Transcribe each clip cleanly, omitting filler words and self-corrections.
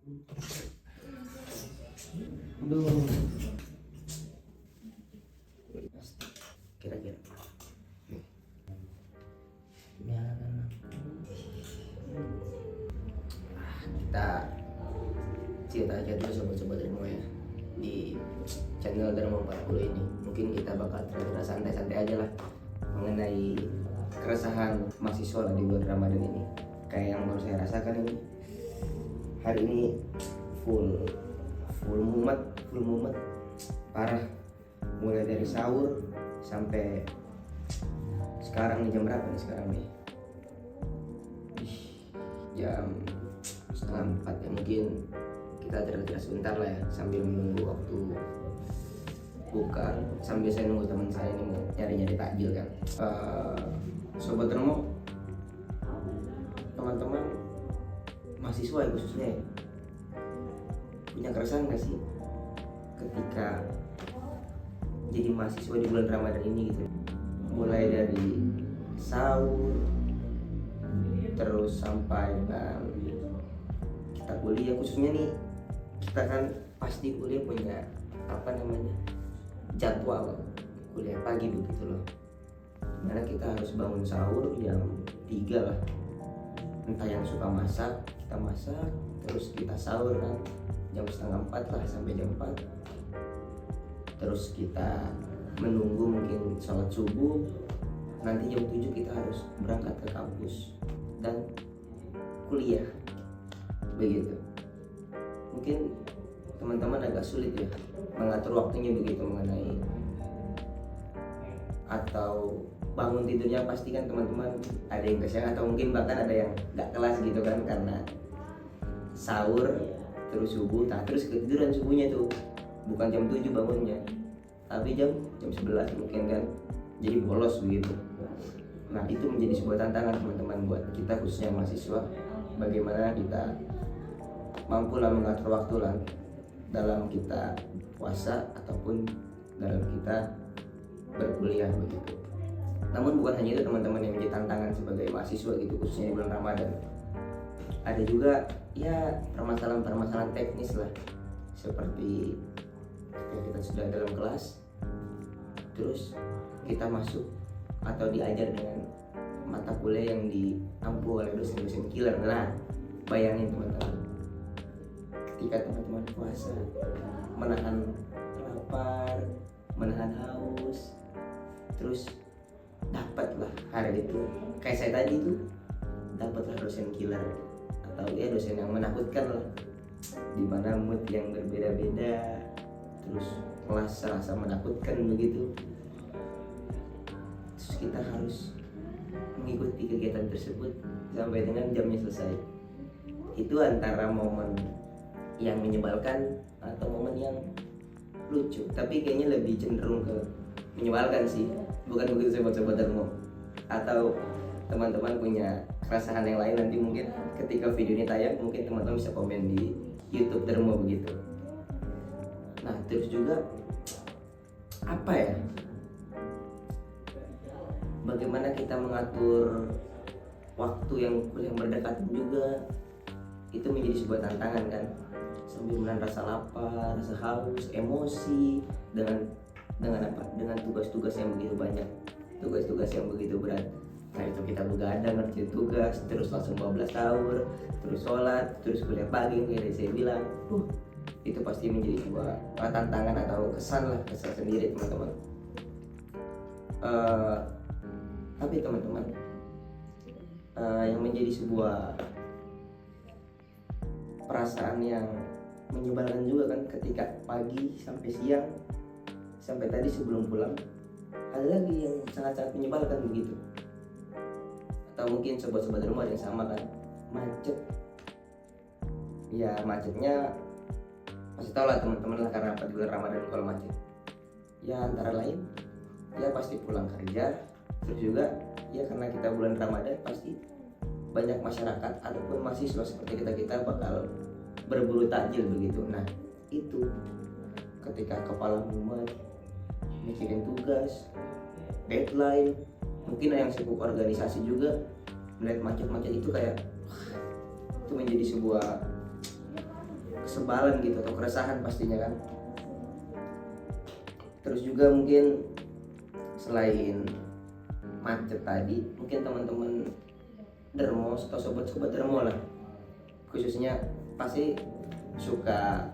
Aduh. Kira-kira. Ya, kita cerita aja dulu sobat-sobat Dermo ya di channel Dermo 40 ini. Mungkin kita bakal cerita santai-santai aja lah mengenai keresahan mahasiswa lah di bulan Ramadan ini. Kayak yang baru saya rasakan ini, hari ini full mumet parah, mulai dari sahur sampai sekarang nih. Jam berapa nih sekarang nih? Jam 3:30 ya. Mungkin kita cerita sebentar lah ya sambil menunggu waktu buka, sambil saya nunggu teman saya ini mau nyari takjil kan. Sobat Remo, teman-teman mahasiswa ya khususnya ya, punya keresahan gak sih ketika jadi mahasiswa di bulan Ramadan ini gitu? Mulai dari sahur terus sampai kita kuliah, khususnya nih kita kan pasti kuliah punya jadwal kuliah pagi begitu loh, mana kita harus bangun sahur jam 3 lah. Entah yang suka masak, kita masak terus kita sahur kan jam 3:30 lah sampai jam 4. Terus kita menunggu mungkin sholat subuh, nanti jam 7 kita harus berangkat ke kampus dan kuliah begitu. Mungkin teman-teman agak sulit ya mengatur waktunya begitu, mengenai atau bangun tidurnya pasti kan teman-teman ada yang kesiangan atau mungkin bahkan ada yang gak kelas gitu kan, karena sahur terus subuh, terus ketiduran subuhnya tuh bukan jam 7 bangunnya tapi jam 11 mungkin kan, jadi bolos begitu. Nah itu menjadi sebuah tantangan teman-teman buat kita khususnya mahasiswa, bagaimana kita mampu lah mengatur waktu lah dalam kita puasa ataupun dalam kita berkuliah begitu. Namun bukan hanya itu teman-teman yang menjadi tantangan sebagai mahasiswa gitu khususnya di bulan Ramadan. Ada juga ya permasalahan teknis lah, seperti ketika kita sudah dalam kelas terus kita masuk atau diajar dengan mata kuliah yang diampu oleh dosen-dosen killer. Nah bayangin teman-teman, ketika teman-teman puasa menahan lapar, menahan haus, terus dapatlah hari itu kayak saya tadi tuh, dapatlah dosen killer atau ya dosen yang menakutkan lah, dimana mood yang berbeda-beda, terus kelas serasa menakutkan begitu. Terus kita harus mengikuti kegiatan tersebut sampai dengan jamnya selesai. Itu antara momen yang menyebalkan atau momen yang lucu, tapi kayaknya lebih cenderung ke menyebalkan sih, bukan begitu sobat-sobat Dermo? Atau teman-teman punya keresahan yang lain, nanti mungkin ketika video ini tayang mungkin teman-teman bisa komen di YouTube Dermo begitu. Nah terus juga apa ya, bagaimana kita mengatur waktu yang berdekatan juga, itu menjadi sebuah tantangan kan, sambil menahan rasa lapar, rasa haus, emosi dengan tugas-tugas yang begitu banyak, tugas-tugas yang begitu berat. Nah itu kita begadang ngerjain tugas, terus langsung 12 sahur, terus sholat, terus kuliah pagi kayak saya bilang. Itu pasti menjadi sebuah tantangan atau kesan sendiri teman-teman. Tapi teman-teman, yang menjadi sebuah perasaan yang menyebalkan juga kan, ketika pagi sampai siang sampai tadi sebelum pulang, ada lagi yang sangat-sangat menyebalkan begitu. Atau mungkin sobat-sobat rumah yang sama kan, macet. Ya macetnya pasti tau lah teman-teman lah, karena apa di bulan Ramadan kalau macet. Ya antara lain ya pasti pulang kerja, terus juga ya karena kita bulan Ramadan pasti banyak masyarakat ataupun mahasiswa seperti kita bakal berburu takjil begitu. Nah itu ketika kepala mumet mikirin tugas, deadline, mungkin yang sibuk organisasi juga melihat macet-macet itu kayak itu menjadi sebuah kesebalan gitu atau keresahan pastinya kan. Terus juga mungkin selain macet tadi, mungkin teman-teman dermo atau sobat-sobat dermo lah khususnya pasti suka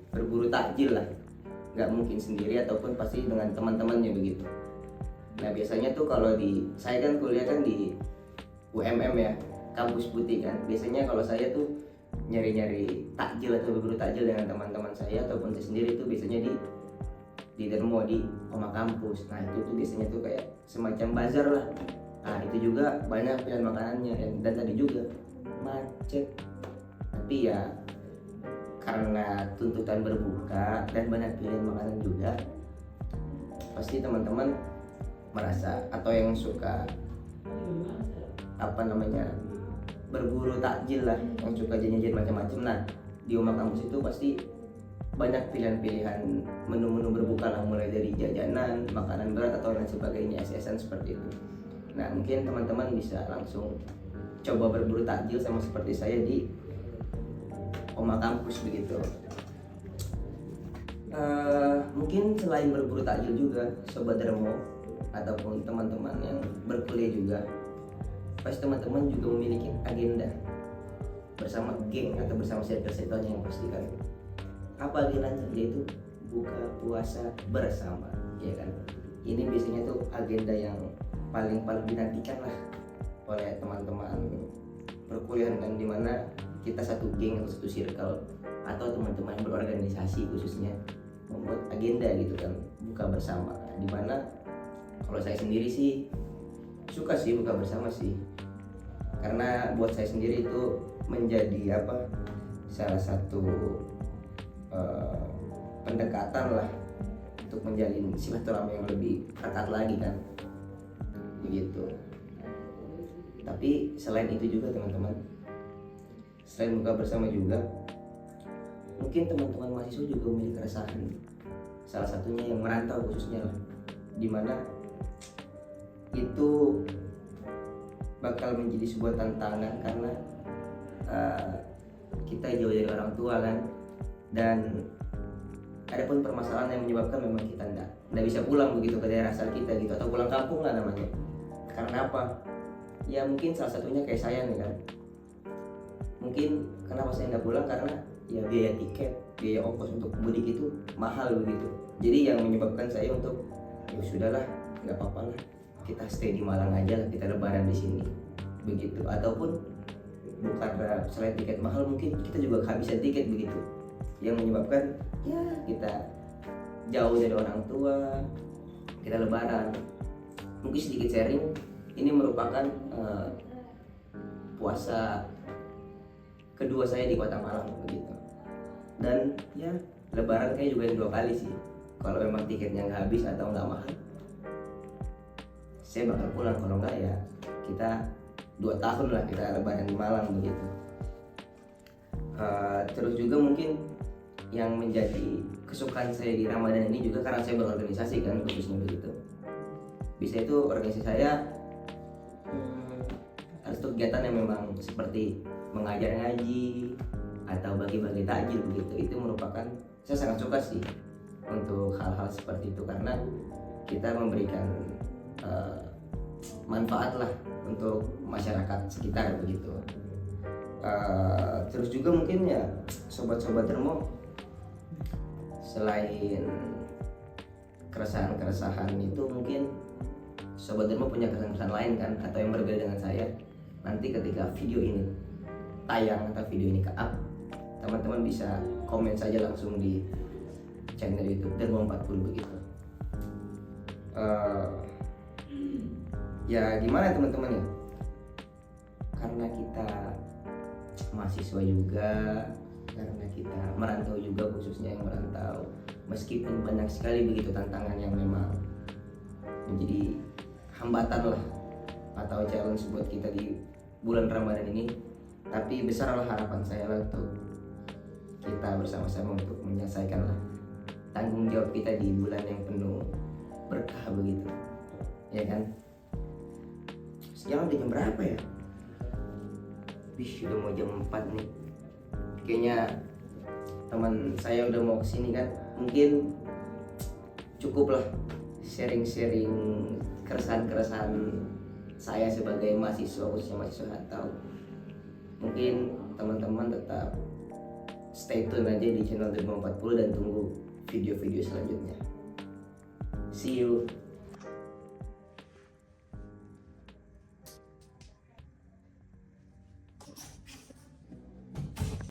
berburu takjil lah, nggak mungkin sendiri ataupun pasti dengan teman-temannya begitu. Nah biasanya tuh kalau saya kan kuliah kan di UMM ya, kampus putih kan. Biasanya kalau saya tuh nyari-nyari takjil atau berburu takjil dengan teman-teman saya ataupun saya sendiri tuh biasanya di dermo di Oma kampus. Nah itu tuh biasanya tuh kayak semacam bazar lah. Nah itu juga banyak pilihan makanannya dan tadi juga macet. Tapi ya karena tuntutan berbuka dan banyak pilihan makanan juga, pasti teman-teman merasa atau yang suka berburu takjil lah, yang suka jajan-jajan macam-macam. Nah di Oma kampus itu pasti banyak pilihan-pilihan menu-menu berbuka lah, mulai dari jajanan, makanan berat atau lain sebagainya, es-esan seperti itu. Nah mungkin teman-teman bisa langsung coba berburu takjil sama seperti saya di Oma kampus begitu. Mungkin selain berburu takjil juga sobat dermo ataupun teman-teman yang berkuliah juga, pasti teman-teman juga memiliki agenda bersama geng atau bersama circle-circle yang pastikan. Apa agendanya? Yaitu buka puasa bersama, ya kan. Ini biasanya tuh agenda yang paling dinantikan lah oleh teman-teman perkuliahan kan, dimana kita satu geng atau satu circle atau teman-teman yang berorganisasi khususnya membuat agenda gitu kan, buka bersama. Dimana kalau saya sendiri sih suka sih buka bersama sih, karena buat saya sendiri itu menjadi salah satu pendekatan lah untuk menjalin silaturahmi yang lebih erat lagi kan begitu. Tapi selain itu juga teman-teman, selain buka bersama juga mungkin teman-teman mahasiswa juga memiliki keresahan, salah satunya yang merantau khususnya lah, dimana itu bakal menjadi sebuah tantangan karena kita jauh dari orang tua kan, dan ada pun permasalahan yang menyebabkan memang kita nggak bisa pulang begitu ke daerah asal kita gitu, atau pulang kampung lah namanya. Karena apa? Ya mungkin salah satunya kayak saya nih kan, mungkin kenapa saya nggak pulang karena ya biaya tiket, biaya ongkos untuk mudik itu mahal begitu. Jadi yang menyebabkan saya untuk ya sudahlah, nggak apa-apa lah, kita stay di Malang aja lah, kita lebaran di sini begitu. Ataupun bukan selain tiket mahal, mungkin kita juga kehabisan tiket begitu, yang menyebabkan ya kita jauh dari orang tua, kita lebaran. Mungkin sedikit sharing, ini merupakan puasa kedua saya di Kota Malang begitu. Dan ya lebaran kayak juga yang 2 kali sih. Kalau memang tiketnya nggak habis atau nggak mahal, saya bakal pulang. Kalau nggak ya kita 2 tahun lah kita lebaran di Malang begitu. Terus juga mungkin yang menjadi kesukaan saya di Ramadan ini juga karena saya berorganisasi kan khususnya begitu. Bisa itu organisasi saya harus kegiatan yang memang seperti mengajar ngaji atau bagi-bagi takjil begitu. Itu merupakan, saya sangat suka sih untuk hal-hal seperti itu, karena kita memberikan manfaat lah untuk masyarakat sekitar begitu. Terus juga mungkin ya sobat-sobat dermo, selain keresahan itu mungkin sobat dermo punya keresahan lain kan, atau yang berbeda dengan saya. Nanti ketika video ini tayang atau video ini ke-up, teman-teman bisa komen saja langsung di channel YouTube Dermo 40 begitu. Ya gimana teman-teman ya, karena kita mahasiswa juga, karena kita merantau juga, khususnya yang merantau, meskipun banyak sekali begitu tantangan yang memang menjadi hambatan lah atau challenge buat kita di bulan Ramadan ini, tapi besarlah harapan saya lah untuk kita bersama-sama untuk menyelesaikan lah tanggung jawab kita di bulan yang penuh berkah begitu, ya kan. Sekarang udah jam berapa ya? Udah mau jam 4 nih. Kayaknya teman saya udah mau kesini kan, mungkin cukup lah sharing-sharing keresahan-keresahan saya sebagai mahasiswa, khususnya mahasiswa Hatau. Mungkin teman-teman tetap stay tune aja di channel Derma 40 dan tunggu video-video selanjutnya. See you.